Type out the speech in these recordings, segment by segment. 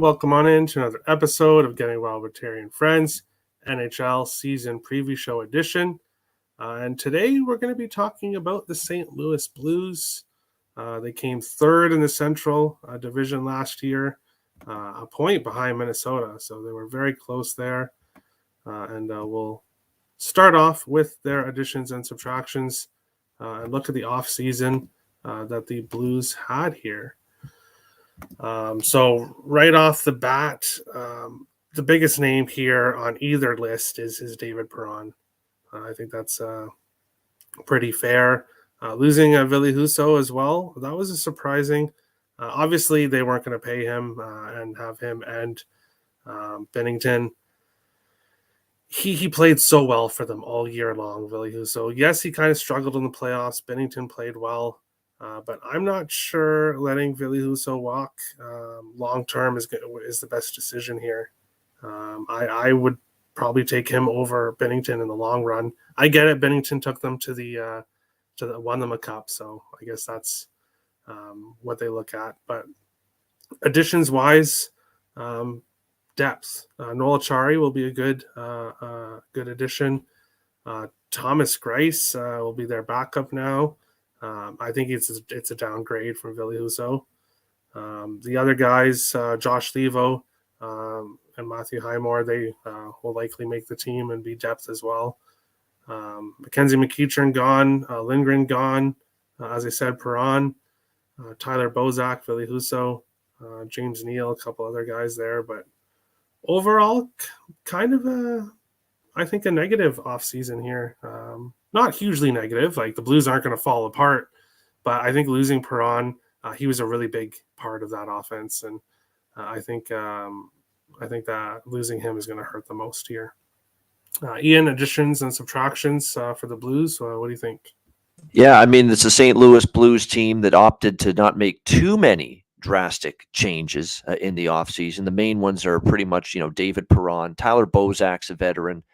welcome on in to another episode of Getting Well with Terry and Friends, NHL Season Preview Show edition. And today we're going to be talking about the St. Louis Blues. They came third in the Central Division last year, a point behind Minnesota. So they were very close there. And we'll start off with their additions and subtractions and look at the offseason that the Blues had here. So right off the bat, the biggest name here on either list is David Perron. I think that's pretty fair. Losing Ville Husso as well, that was a surprising. Obviously, they weren't going to pay him and have him and Binnington. He played so well for them all year long, Ville Husso. Yes, he kind of struggled in the playoffs. Binnington played well. But I'm not sure letting Ville Husso walk long-term is the best decision here. I would probably take him over Binnington in the long run. I get it. Binnington took them won them a cup. So I guess that's what they look at. But additions wise, depth. Noel Acciari will be a good addition. Thomas Greiss will be their backup now. I think it's a downgrade from Ville Husso. The other guys, Josh Levo and Matthew Highmore, they will likely make the team and be depth as well. Mackenzie McEachern gone, Lindgren gone. As I said, Perron, Tyler Bozak, Ville Husso, James Neal, a couple other guys there. But overall, kind of I think a negative offseason here. Not hugely negative, like the Blues aren't going to fall apart, but I think losing Perron, he was a really big part of that offense, and I think that losing him is going to hurt the most here. Ian, additions and subtractions for the Blues. What do you think? Yeah, I mean, it's a St. Louis Blues team that opted to not make too many drastic changes in the offseason. The main ones are pretty much, David Perron, Tyler Bozak's a veteran,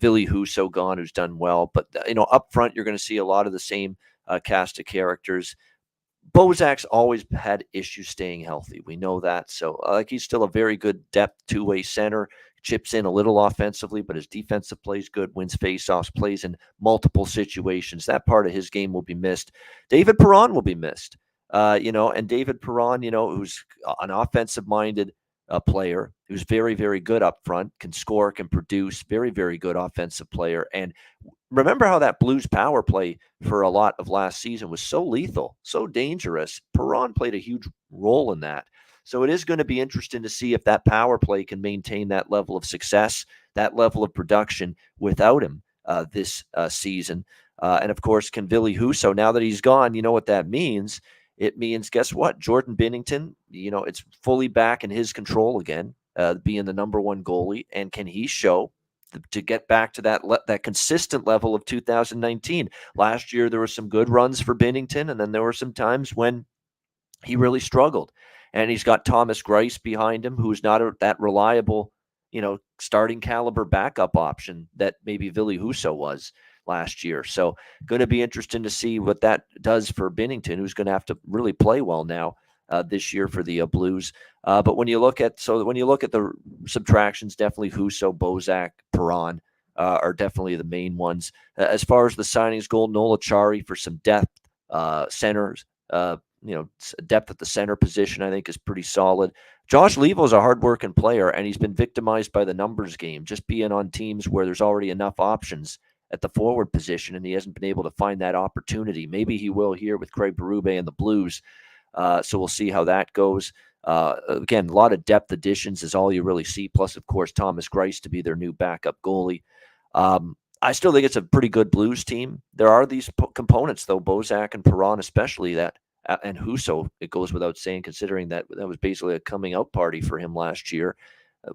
Ville Husso gone, who's done well. But, up front, you're going to see a lot of the same cast of characters. Bozak's always had issues staying healthy. We know that. So, he's still a very good depth two-way center, chips in a little offensively, but his defensive play is good, wins faceoffs, plays in multiple situations. That part of his game will be missed. David Perron will be missed. And David Perron, who's an offensive-minded player who's very, very good up front, can score, can produce, very, very good offensive player. And remember how that Blues power play for a lot of last season was so lethal, so dangerous. Perron played a huge role in that. So it is going to be interesting to see if that power play can maintain that level of success, that level of production without him this season. And of course, can Ville Husso, now that he's gone, you know what that means? It means, guess what? Jordan Binnington, it's fully back in his control again, being the number one goalie. And can he show to get back to that consistent level of 2019? Last year, there were some good runs for Binnington, and then there were some times when he really struggled. And he's got Thomas Greiss behind him, who's not that reliable, starting caliber backup option that maybe Ville Husso was last year. So going to be interesting to see what that does for Binnington, who's going to have to really play well now this year for the Blues. But when you look at the subtractions, definitely Husso, Bozak, Perron are definitely the main ones. As far as the signings go, Noel Acciari for some depth, centers, depth at the center position, I think is pretty solid. Josh Levo is a hardworking player, and he's been victimized by the numbers game, just being on teams where there's already enough options at the forward position, and he hasn't been able to find that opportunity. Maybe he will here with Craig Berube and the Blues. So we'll see how that goes. Again, a lot of depth additions is all you really see. Plus, of course, Thomas Greiss to be their new backup goalie. I still think it's a pretty good Blues team. There are these components, though, Bozak and Perron especially, that and Husso, it goes without saying, considering that was basically a coming out party for him last year,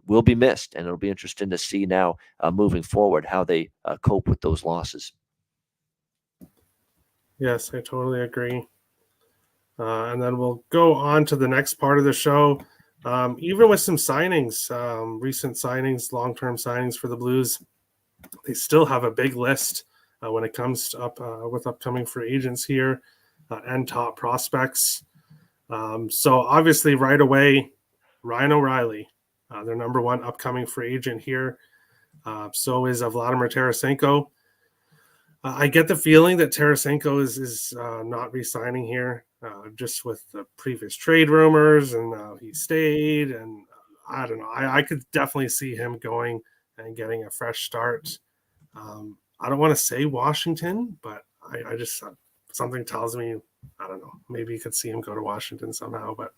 will be missed. And it'll be interesting to see now moving forward how they cope with those losses. Yes, I totally agree. And then we'll go on to the next part of the show. Even with some signings, recent signings, long-term signings for the Blues, they still have a big list when it comes to with upcoming free agents here and top prospects. So obviously right away, Ryan O'Reilly, their number one upcoming free agent here. So is Vladimir Tarasenko. I get the feeling that Tarasenko is not re-signing here, just with the previous trade rumors, and he stayed. And I don't know. I could definitely see him going and getting a fresh start. I don't want to say Washington, but I just something tells me, I don't know, maybe you could see him go to Washington somehow. But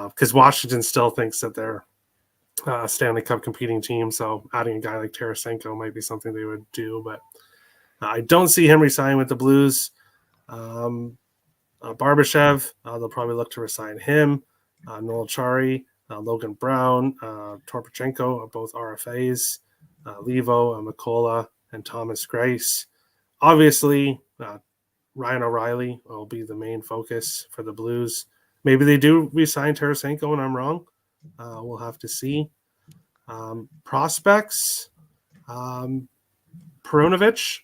because Washington still thinks that they're Stanley Cup competing team, so adding a guy like Tarasenko might be something they would do. But I don't see him resigning with the Blues. Barbashev, they'll probably look to resign him. Noel Chari, Logan Brown, Torpachenko, both RFAs. Levo, Mikola, and Thomas Grace. Obviously, Ryan O'Reilly will be the main focus for the Blues. Maybe they do re-sign Tarasenko, and I'm wrong. We'll have to see. Prospects. Perunovic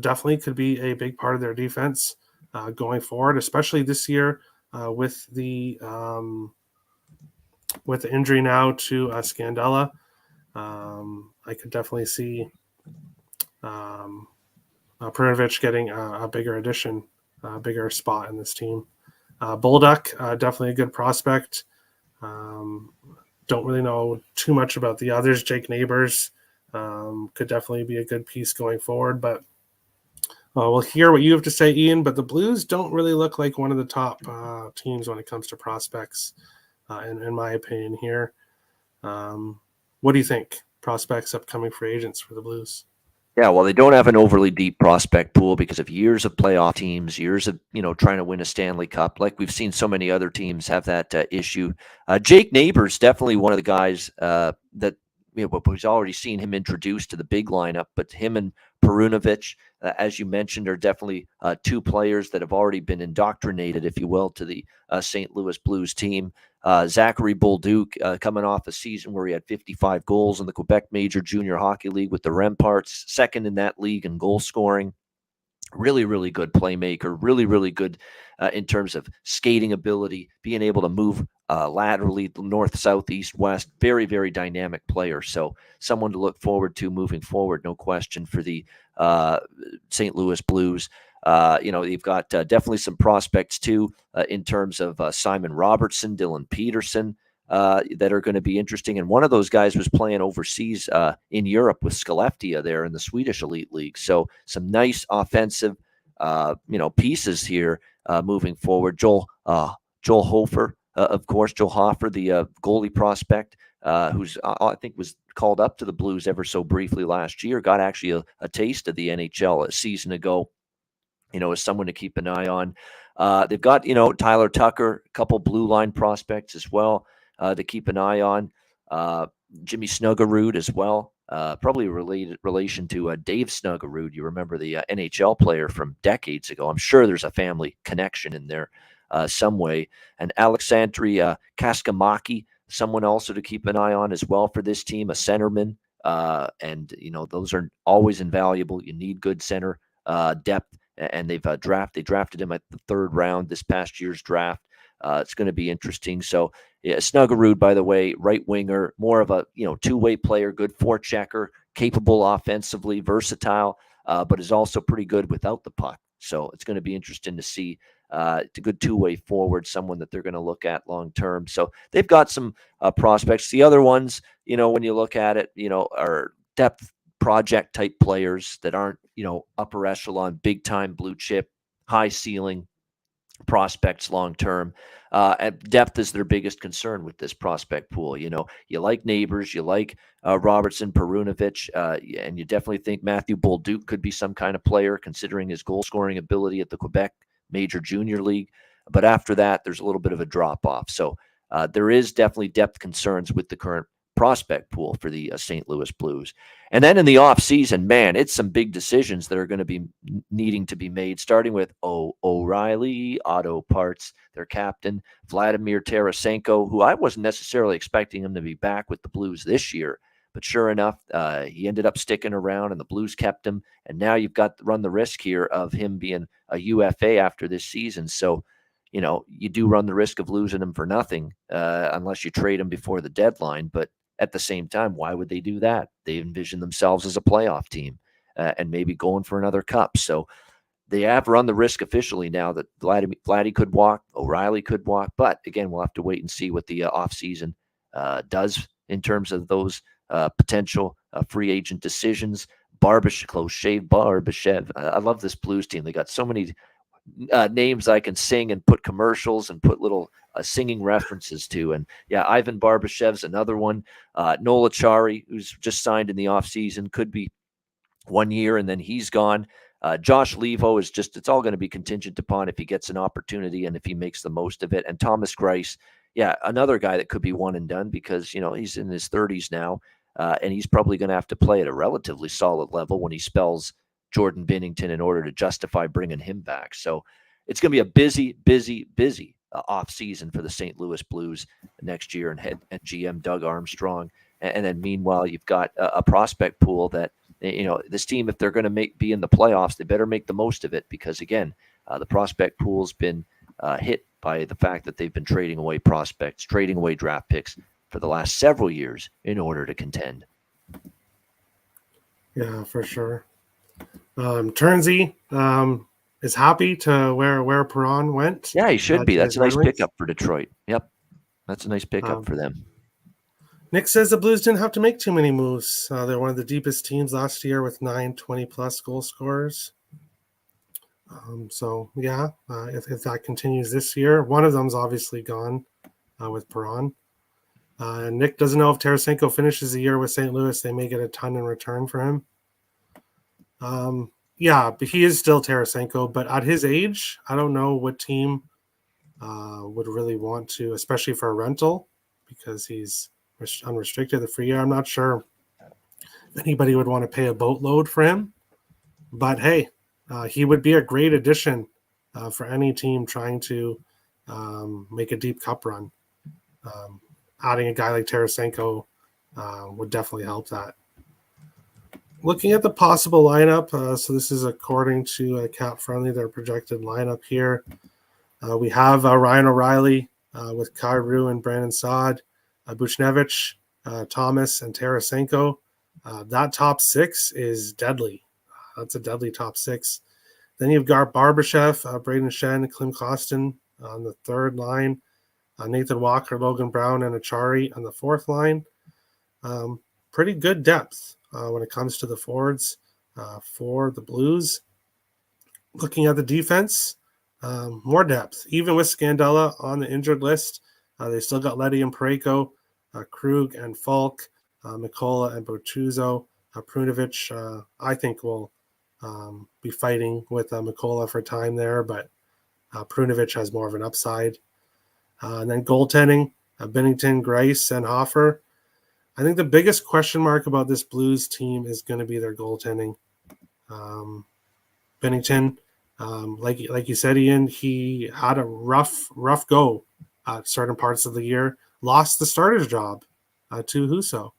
definitely could be a big part of their defense going forward, especially this year with the injury now to Scandella. I could definitely see Perunovic getting a bigger addition, a bigger spot in this team. Bullduk, definitely a good prospect. Don't really know too much about the others. Jake Nabors could definitely be a good piece going forward, but we'll hear what you have to say, Ian. But the Blues don't really look like one of the top teams when it comes to prospects, in my opinion here. What do you think? Prospects, upcoming free agents for the Blues? Yeah, well, they don't have an overly deep prospect pool because of years of playoff teams, years of trying to win a Stanley Cup. Like we've seen so many other teams have that issue. Jake Nabors definitely one of the guys that we've already seen him introduced to the big lineup. But him and Perunovic, as you mentioned, are definitely two players that have already been indoctrinated, if you will, to the St. Louis Blues team. Zachary Bullduk coming off a season where he had 55 goals in the Quebec Major Junior Hockey League with the Remparts, second in that league in goal scoring. Really, really good playmaker, really, really good in terms of skating ability, being able to move laterally, north, south, east, west. Very, very dynamic player. So someone to look forward to moving forward, no question, for the St. Louis Blues. You've got definitely some prospects too in terms of Simon Robertson, Dylan Peterson, that are going to be interesting. And one of those guys was playing overseas in Europe with Skellefteå there in the Swedish Elite League. So some nice offensive, pieces here moving forward. Joel Hoffer, of course, Joel Hoffer, the goalie prospect, who's I think was called up to the Blues ever so briefly last year, got actually a taste of the NHL a season ago. As someone to keep an eye on. They've got, Tyler Tucker, a couple blue line prospects as well to keep an eye on. Jimmy Snuggerud as well, probably relation to Dave Snuggerud. You remember the NHL player from decades ago. I'm sure there's a family connection in there some way. And Alexandri Kaskamaki, someone also to keep an eye on as well for this team, a centerman. And those are always invaluable. You need good center depth. And they've drafted him at the third round this past year's draft. It's going to be interesting. So Snuggerud, by the way, right winger, more of a two-way player, good forechecker, capable offensively, versatile, but is also pretty good without the puck. So it's going to be interesting to see. It's a good two-way forward, someone that they're going to look at long term. So they've got some prospects. The other ones, when you look at it, are depth project type players that aren't, upper echelon, big time blue chip, high ceiling prospects long term. And depth is their biggest concern with this prospect pool. You like Nabors, you like Robertson, Perunovic, and you definitely think Matthew Bolduc could be some kind of player considering his goal scoring ability at the Quebec Major Junior League. But after that, there's a little bit of a drop off. So there is definitely depth concerns with the current prospect pool for the St. Louis Blues. And then in the offseason, man, it's some big decisions that are going to be needing to be made, starting with O'Reilly Auto Parts, their captain, Vladimir Tarasenko, who I wasn't necessarily expecting him to be back with the Blues this year. But sure enough, he ended up sticking around and the Blues kept him. And now you've got to run the risk here of him being a UFA after this season. So, you do run the risk of losing him for nothing unless you trade him before the deadline. But at the same time, why would they do that? They envision themselves as a playoff team and maybe going for another cup. So they have run the risk officially now that Vladdy could walk, O'Reilly could walk. But again, we'll have to wait and see what the offseason does in terms of those potential free agent decisions. Close shave Barbashev. I love this Blues team. They got so many names I can sing and put commercials and put little singing references to. And yeah, Ivan Barbashev's another one. Noel Acciari, who's just signed in the offseason, could be 1 year and then he's gone. Josh Levo is it's all going to be contingent upon if he gets an opportunity and if he makes the most of it. And Thomas Greiss, yeah, another guy that could be one and done because, he's in his 30s now, and he's probably going to have to play at a relatively solid level when he spells Jordan Binnington in order to justify bringing him back. So it's going to be a busy, busy, busy off season for the St. Louis Blues next year, and GM Doug Armstrong. And then meanwhile, you've got a prospect pool that, this team, if they're going to be in the playoffs, they better make the most of it because, again, the prospect pool's been hit by the fact that they've been trading away prospects, trading away draft picks for the last several years in order to contend. Yeah, for sure. Turnsey is happy to where Perron went. Yeah, he should be. That's a nice pickup for Detroit. Yep, that's a nice pickup for them. Nick says the Blues didn't have to make too many moves. They're one of the deepest teams last year with 9 20-plus goal scorers. So, yeah, if that continues this year, one of them's obviously gone with Perron. Nick doesn't know if Tarasenko finishes the year with St. Louis. They may get a ton in return for him. Yeah, but he is still Tarasenko. But at his age, I don't know what team would really want to, especially for a rental, because he's unrestricted the free year. I'm not sure if anybody would want to pay a boatload for him. But hey, he would be a great addition for any team trying to make a deep cup run. Adding a guy like Tarasenko would definitely help that. Looking at the possible lineup, so this is according to Cap Friendly, their projected lineup here. We have Ryan O'Reilly with Kyrou and Brandon Saad, Buchnevich, Thomas, and Tarasenko. That top six is deadly. That's a deadly top six. Then you've got Barbashev, Braden Shen, Klim Kostin on the third line, Nathan Walker, Logan Brown, and Acciari on the fourth line. Pretty good depth when it comes to the forwards for the Blues. Looking at the defense, more depth. Even with Scandella on the injured list, they still got Leddy and Parayko, Krug and Falk, Mikola and Bortuzzo. Prunovich, I think, will be fighting with Mikola for time there, but Prunovich has more of an upside. And then goaltending, Binnington, Greiss, and Hoffer. I think the biggest question mark about this Blues team is going to be their goaltending. Binnington, like you said, Ian, he had a rough go at certain parts of the year. Lost the starter's job to Husso.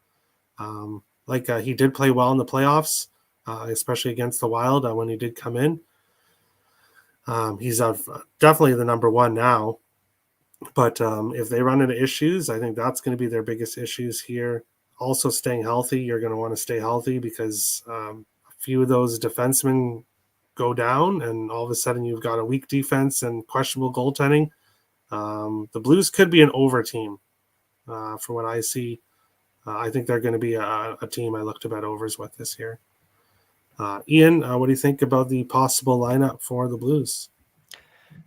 He did play well in the playoffs, especially against the Wild when he did come in. He's definitely the number one now. But if they run into issues, I think that's going to be their biggest issues here. Also, staying healthy. You're going to want to stay healthy because a few of those defensemen go down, and all of a sudden you've got a weak defense and questionable goaltending. The Blues could be an over team from what I see. I think they're going to be a team I look to bet overs with this year. Ian, what do you think about the possible lineup for the Blues?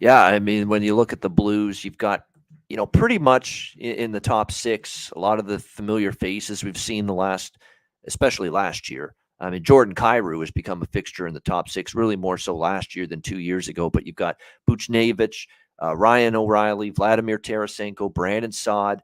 Yeah, I mean, when you look at the Blues, you've got, pretty much in the top six, a lot of the familiar faces we've seen especially last year. I mean, Jordan Kyrou has become a fixture in the top six, really more so last year than 2 years ago. But you've got Buchnevich, Ryan O'Reilly, Vladimir Tarasenko, Brandon Saad.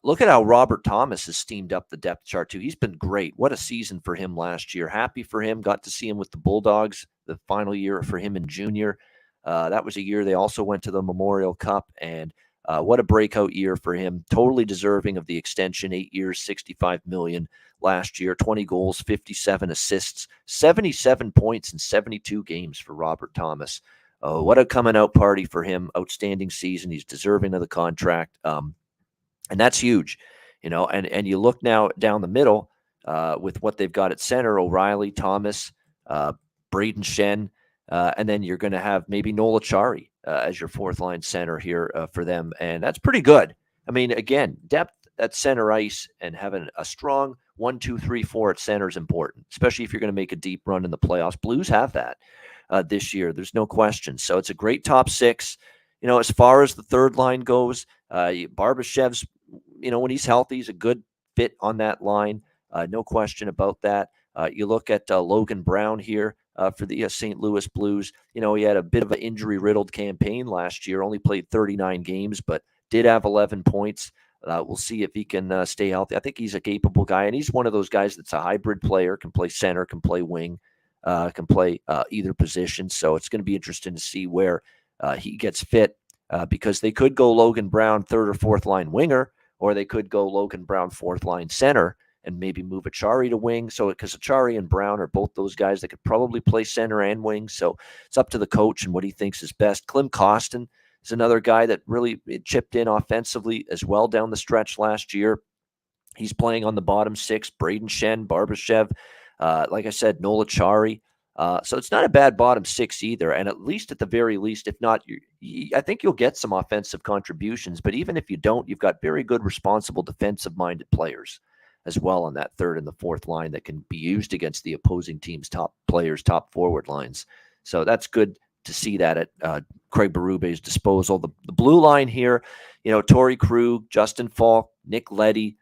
Look at how Robert Thomas has steamed up the depth chart, too. He's been great. What a season for him last year. Happy for him. Got to see him with the Bulldogs, the final year for him in junior. That was a year they also went to the Memorial Cup, and what a breakout year for him. Totally deserving of the extension, 8 years, $65 million last year, 20 goals, 57 assists, 77 points in 72 games for Robert Thomas. what a coming out party for him. Outstanding season. He's deserving of the contract. And that's huge, and you look now down the middle with what they've got at center, O'Reilly, Thomas, Braden Shen, and then you're going to have maybe Noel Achari as your fourth line center here for them. And that's pretty good. I mean, again, depth at center ice and having a strong 1, 2, 3, 4 at center is important, especially if you're going to make a deep run in the playoffs. Blues have that this year. There's no question. So it's a great top six. As far as the third line goes, Barbashev's, when he's healthy, he's a good fit on that line. No question about that. You look at Logan Brown here for the St. Louis Blues. He had a bit of an injury-riddled campaign last year, only played 39 games, but did have 11 points. We'll see if he can stay healthy. I think he's a capable guy, and he's one of those guys that's a hybrid player, can play center, can play wing, can play either position. So it's going to be interesting to see where he gets fit because they could go Logan Brown third or fourth line winger, or they could go Logan Brown fourth line center and maybe move Achari to wing. So because Achari and Brown are both those guys that could probably play center and wing. So it's up to the coach and what he thinks is best. Klim Kostin is another guy that really chipped in offensively as well down the stretch last year. He's playing on the bottom six. Braden Shen, Barbashev, like I said, Noel Achari. So it's not a bad bottom six either. And at least at the very least, if not, I think you'll get some offensive contributions. But even if you don't, you've got very good, responsible, defensive-minded players as well on that third and the fourth line that can be used against the opposing team's top players, top forward lines. So that's good to see that at Craig Berube's disposal. The blue line here, Torrey Krug, Justin Falk, Nick Leddy,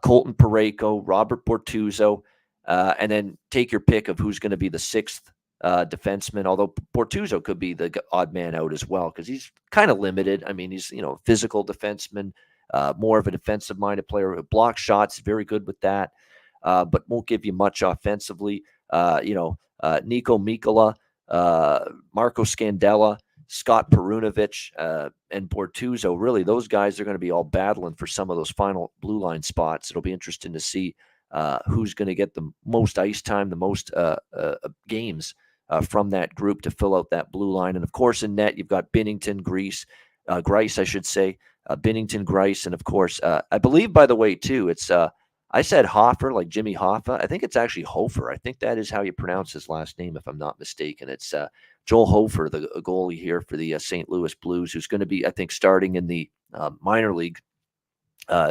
Colton Parayko, Robert Bortuzzo, and then take your pick of who's going to be the sixth defenseman, although Bortuzzo could be the odd man out as well because he's kind of limited. I mean, he's, a physical defenseman, more of a defensive-minded player who blocks shots, very good with that, but won't give you much offensively. Nico Mikkola, Marco Scandella, Scott Perunovich, and Bortuzzo, really, those guys are going to be all battling for some of those final blue line spots. It'll be interesting to see who's going to get the most ice time, the most games from that group to fill out that blue line. And, of course, in net, you've got Binnington, Greiss, I should say, Binnington, Greiss, and, of course, I believe, by the way, too, it's I said Hoffer, like Jimmy Hoffa. I think it's actually Hofer. I think that is how you pronounce his last name, if I'm not mistaken. It's Joel Hofer, the goalie here for the St. Louis Blues, who's going to be, I think, starting in the minor league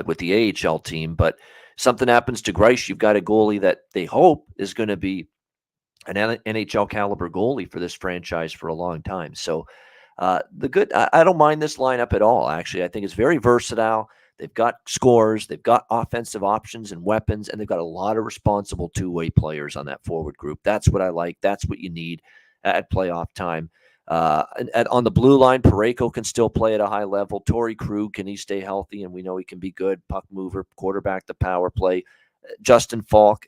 with the AHL team. But something happens to Greiss, you've got a goalie that they hope is going to be an NHL caliber goalie for this franchise for a long time. So I don't mind this lineup at all, actually. I think it's very versatile. They've got scores, they've got offensive options and weapons, and they've got a lot of responsible two-way players on that forward group. That's what I like. That's what you need at playoff time. On the blue line, Parayko can still play at a high level. Torrey Krug, can he stay healthy? And we know he can be good. Puck mover, quarterback, the power play. Justin Falk,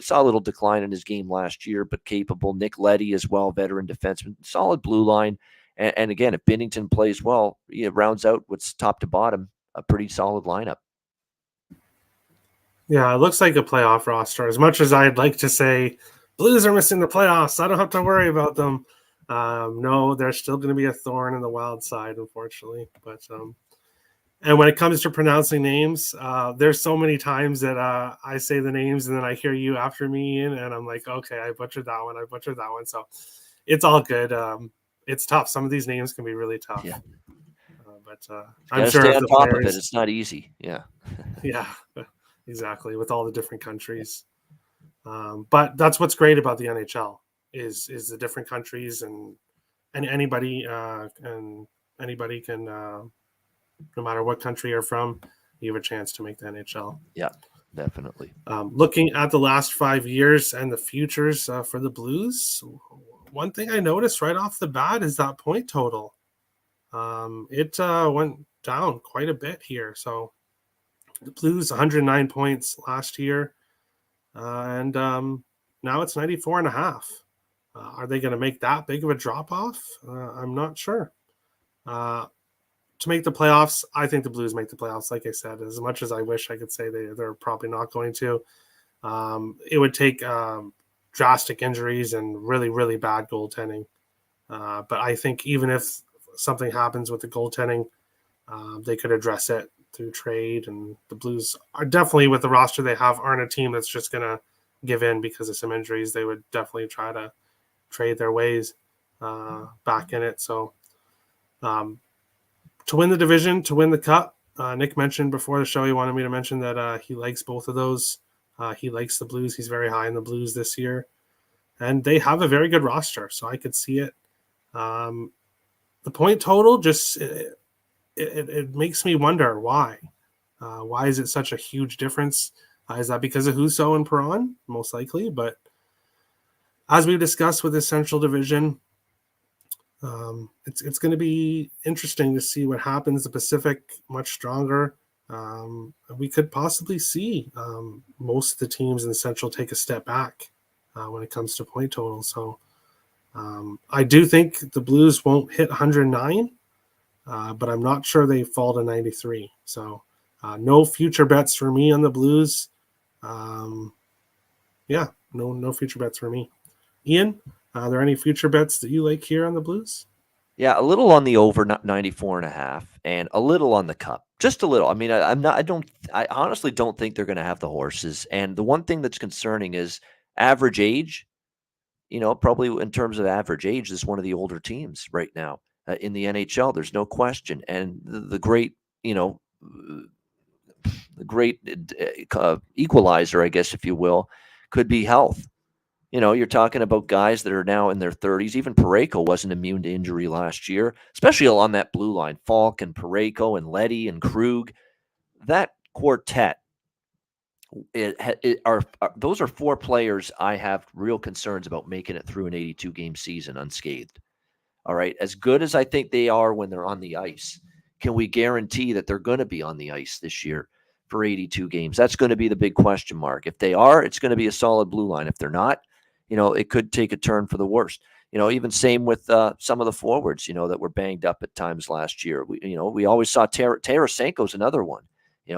saw a little decline in his game last year, but capable. Nick Leddy as well, veteran defenseman. Solid blue line. And again, if Binnington plays well, rounds out what's top to bottom, a pretty solid lineup. Yeah, it looks like a playoff roster. As much as I'd like to say Blues are missing the playoffs, I don't have to worry about them. No, they're still going to be a thorn in the wild side, unfortunately. But and when it comes to pronouncing names, there's so many times that I say the names and then I hear you after me, Ian, and I'm like, okay, I butchered that one. So it's all good. It's tough. Some of these names can be really tough. Yeah. But I'm sure stay on top of it. It's not easy. Yeah. Yeah, exactly. With all the different countries. But that's what's great about the NHL is the different countries and anybody can no matter what country you're from, you have a chance to make the NHL. Yeah, definitely. Looking at the last 5 years and the futures for the Blues, one thing I noticed right off the bat is that point total. It went down quite a bit here. So the Blues 109 points last year, and now it's 94.5. Are they going to make that big of a drop off? I'm not sure. To make the playoffs, I think the Blues make the playoffs. Like I said, as much as I wish I could say they're probably not going to, it would take drastic injuries and really, really bad goaltending But I think even if something happens with the goaltending, they could address it through trade. And the Blues are definitely, with the roster they have, aren't a team that's just going to give in because of some injuries. They would definitely try to trade their ways back in it. So to win the division, to win the cup, Nick mentioned before the show, he wanted me to mention that he likes both of those. He likes the Blues. He's very high in the Blues this year. And they have a very good roster, so I could see it. The point total just it makes me wonder why. Why is it such a huge difference? Is that because of Husso and Perron? Most likely, but as we discussed with the Central Division, it's going to be interesting to see what happens. The Pacific much stronger. We could possibly see most of the teams in the Central take a step back when it comes to point total. So I do think the Blues won't hit 109, but I'm not sure they fall to 93. So no future bets for me on the Blues. No future bets for me. Ian, are there any future bets that you like here on the Blues? Yeah, a little on the over 94.5 and a little on the cup. Just a little. I mean, I honestly don't think they're going to have the horses. And the one thing that's concerning is average age. Probably in terms of average age, this is one of the older teams right now in the NHL. There's no question. And the great, equalizer, I guess, if you will, could be health. You're talking about guys that are now in their 30s. Even Parayko wasn't immune to injury last year, especially along that blue line. Falk and Parayko and Leddy and Krug. That quartet, those are four players I have real concerns about making it through an 82-game season unscathed. All right. As good as I think they are when they're on the ice, can we guarantee that they're going to be on the ice this year for 82 games? That's going to be the big question mark. If they are, it's going to be a solid blue line. If they're not, it could take a turn for the worst. Even same with some of the forwards, that were banged up at times last year. We always saw Tarasenko's another one.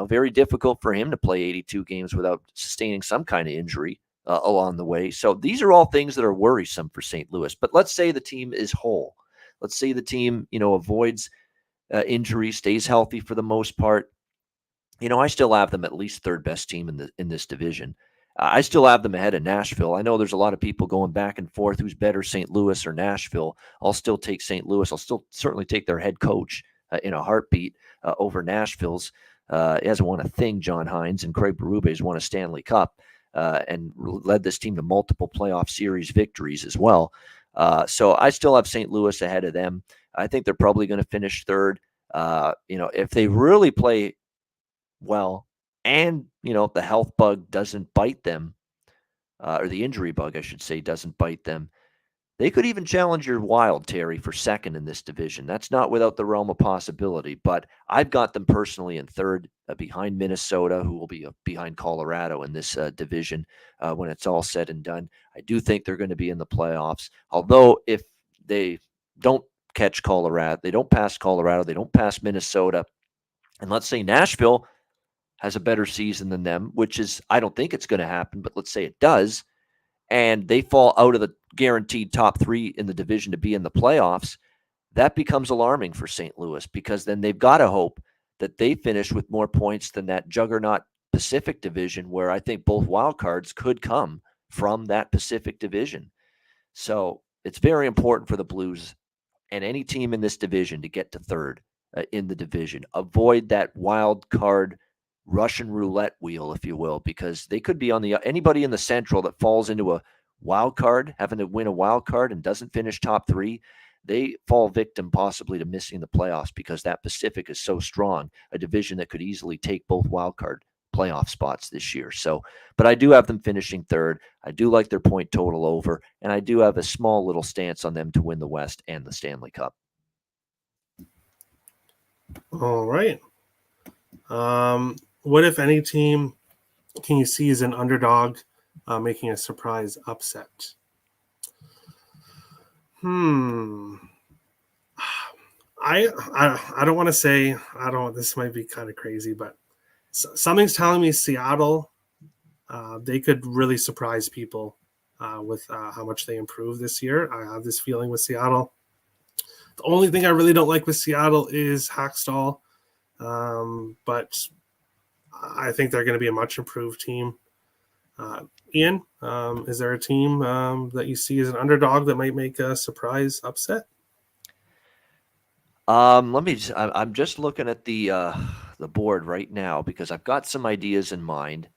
Very difficult for him to play 82 games without sustaining some kind of injury along the way. So these are all things that are worrisome for St. Louis. But let's say the team is whole. Let's say the team, avoids injury, stays healthy for the most part. I still have them at least third best team in this division. I still have them ahead of Nashville. I know there's a lot of people going back and forth who's better, St. Louis or Nashville. I'll still take St. Louis. I'll still certainly take their head coach in a heartbeat over Nashville's. He hasn't won a thing, John Hines, and Craig Berube has won a Stanley Cup and led this team to multiple playoff series victories as well. So I still have St. Louis ahead of them. I think they're probably going to finish third. If they really play well and, the health bug doesn't bite them, or the injury bug, I should say, doesn't bite them, they could even challenge your Wild, Terry, for second in this division. That's not without the realm of possibility, but I've got them personally in third behind Minnesota, who will be behind Colorado in this division when it's all said and done. I do think they're going to be in the playoffs, although if they don't catch Colorado, they don't pass Colorado, they don't pass Minnesota, and let's say Nashville has a better season than them, which is, I don't think it's going to happen, but let's say it does, and they fall out of the guaranteed top three in the division to be in the playoffs, that becomes alarming for St. Louis, because then they've got to hope that they finish with more points than that juggernaut Pacific division, where I think both wild cards could come from that Pacific division. So it's very important for the Blues and any team in this division to get to third in the division. Avoid that wild card Russian roulette wheel, if you will, because they could be on anybody in the Central that falls into a wild card, having to win a wild card and doesn't finish top three, they fall victim possibly to missing the playoffs, because that Pacific is so strong, a division that could easily take both wild card playoff spots this year. So, but I do have them finishing third. I do like their point total over, and I do have a small little stance on them to win the West and the Stanley Cup. All right. What, if any, team can you see as an underdog making a surprise upset? I don't want to say, this might be kind of crazy, but something's telling me Seattle, they could really surprise people with how much they improved this year. I have this feeling with Seattle. The only thing I really don't like with Seattle is Hackstall, but I think they're going to be a much improved team. Ian, is there a team that you see as an underdog that might make a surprise upset? I'm just looking at the board right now because I've got some ideas in mind.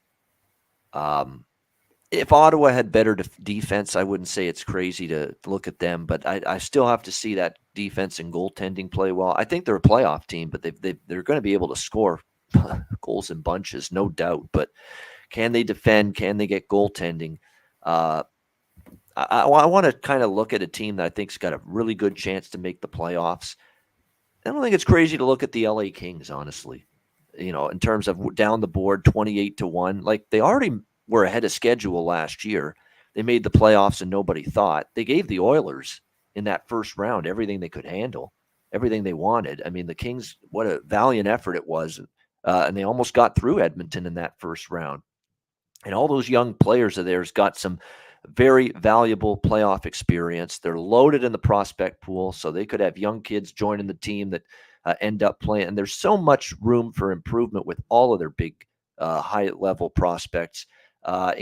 If Ottawa had better defense, I wouldn't say it's crazy to look at them, but I still have to see that defense and goaltending play well. I think they're a playoff team, but they're going to be able to score goals in bunches, no doubt. But can they defend? Can they get goaltending? I want to kind of look at a team that I think's got a really good chance to make the playoffs. I don't think it's crazy to look at the LA Kings, honestly. In terms of down the board, 28-1. Like, they already were ahead of schedule last year. They made the playoffs and nobody thought. They gave the Oilers in that first round everything they could handle, everything they wanted. I mean, the Kings, what a valiant effort it was. And they almost got through Edmonton in that first round. And all those young players of theirs got some very valuable playoff experience. They're loaded in the prospect pool, so they could have young kids joining the team that end up playing. And there's so much room for improvement with all of their big high-level prospects. For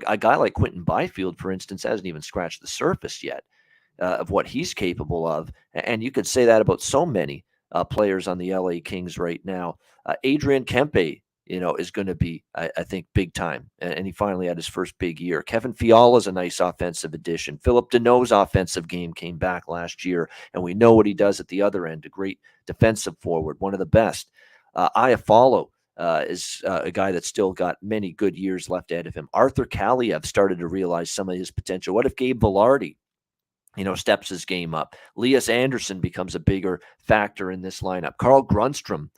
a guy like Quentin Byfield, for instance, hasn't even scratched the surface yet of what he's capable of. And you could say that about so many players on the LA Kings right now. Adrian Kempe, is going to be, I think, big time. And he finally had his first big year. Kevin Fiala is a nice offensive addition. Philip Deneau's offensive game came back last year, and we know what he does at the other end, a great defensive forward, one of the best. Iafallo is a guy that's still got many good years left ahead of him. Arthur Kaliev started to realize some of his potential. What if Gabe Vilardi, steps his game up? Elias Anderson becomes a bigger factor in this lineup. Carl Grundstrom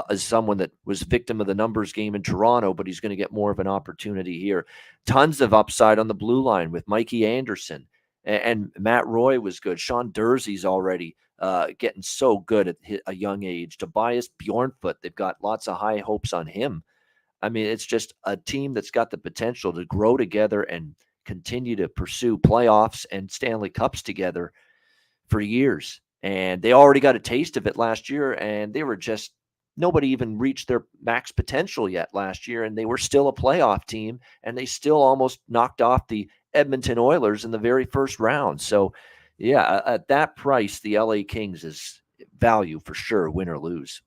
is someone that was victim of the numbers game in Toronto, but he's going to get more of an opportunity here. Tons of upside on the blue line with Mikey Anderson, and Matt Roy was good. Sean Dursey's already getting so good at a young age. Tobias Bjornfoot, they've got lots of high hopes on him. I mean, it's just a team that's got the potential to grow together and continue to pursue playoffs and Stanley Cups together for years. And they already got a taste of it last year, and they were just nobody even reached their max potential yet last year, and they were still a playoff team, and they still almost knocked off the Edmonton Oilers in the very first round. So, yeah, at that price, the LA Kings is value for sure, win or lose.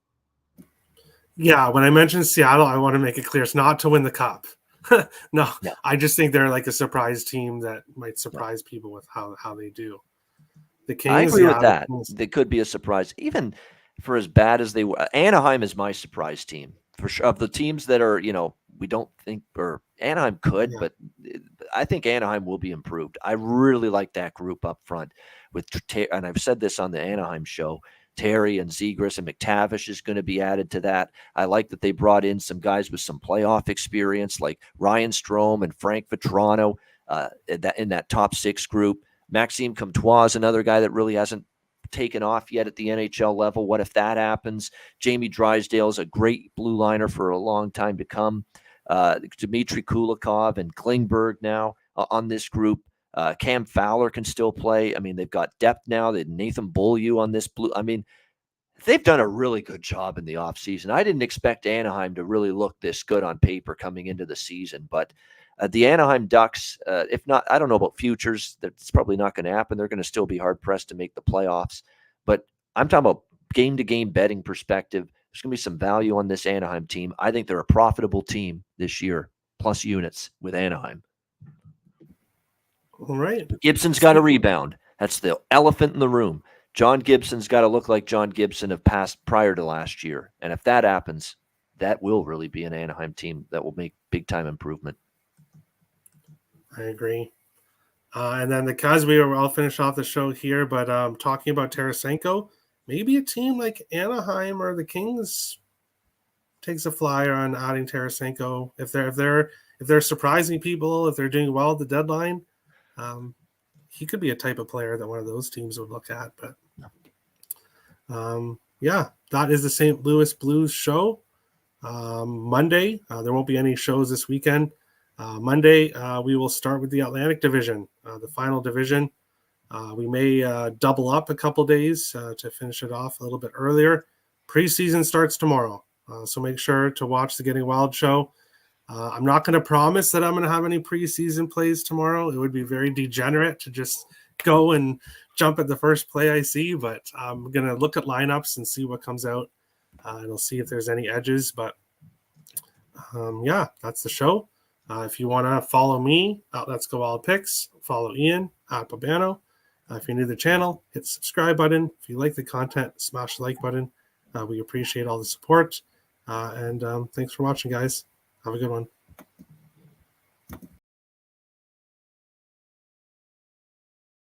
Yeah, when I mentioned Seattle, I want to make it clear it's not to win the cup. No, I just think they're like a surprise team that might surprise people with how they do. The Kings, I agree with that. They could be a surprise, even for as bad as they were. Anaheim is my surprise team for sure. Of the teams that are, we don't think, or Anaheim could, but I think Anaheim will be improved. I really like that group up front and I've said this on the Anaheim show. Terry and Zegras and McTavish is going to be added to that. I like that they brought in some guys with some playoff experience like Ryan Strome and Frank Vetrano in that top six group. Maxime Comtois is another guy that really hasn't taken off yet at the NHL level. What if that happens? Jamie Drysdale is a great blue liner for a long time to come. Dmitry Kulikov and Klingberg now on this group. Cam Fowler can still play. I mean, they've got depth now. They had Nathan Beaulieu on this blue. I mean, they've done a really good job in the offseason. I didn't expect Anaheim to really look this good on paper coming into the season, but the Anaheim Ducks, if not, I don't know about futures. That's probably not going to happen. They're going to still be hard-pressed to make the playoffs. But I'm talking about game-to-game betting perspective. There's going to be some value on this Anaheim team. I think they're a profitable team this year, plus units with Anaheim. All right. Gibson's got to rebound. That's the elephant in the room. John Gibson's got to look like John Gibson of past prior to last year. And if that happens, that will really be an Anaheim team that will make big-time improvement. I agree. And then because I'll finish off the show here, but talking about Tarasenko, maybe a team like Anaheim or the Kings takes a flyer on adding Tarasenko if they're surprising people, if they're doing well at the deadline. He could be a type of player that one of those teams would look at. But that is the St. Louis Blues show. Monday, there won't be any shows this weekend. Monday, we will start with the Atlantic Division, the final division. We may double up a couple days to finish it off a little bit earlier. Preseason starts tomorrow, so make sure to watch the Getting Wild show. I'm not going to promise that I'm going to have any preseason plays tomorrow. It would be very degenerate to just go and jump at the first play I see, but I'm going to look at lineups and see what comes out, and I'll see if there's any edges. But yeah, that's the show. If you want to follow me at Let's Go Wild Picks, follow Ian at Babano. If you're new to the channel, hit the subscribe button. If you like the content, smash the like button. We appreciate all the support. And thanks for watching, guys. Have a good one.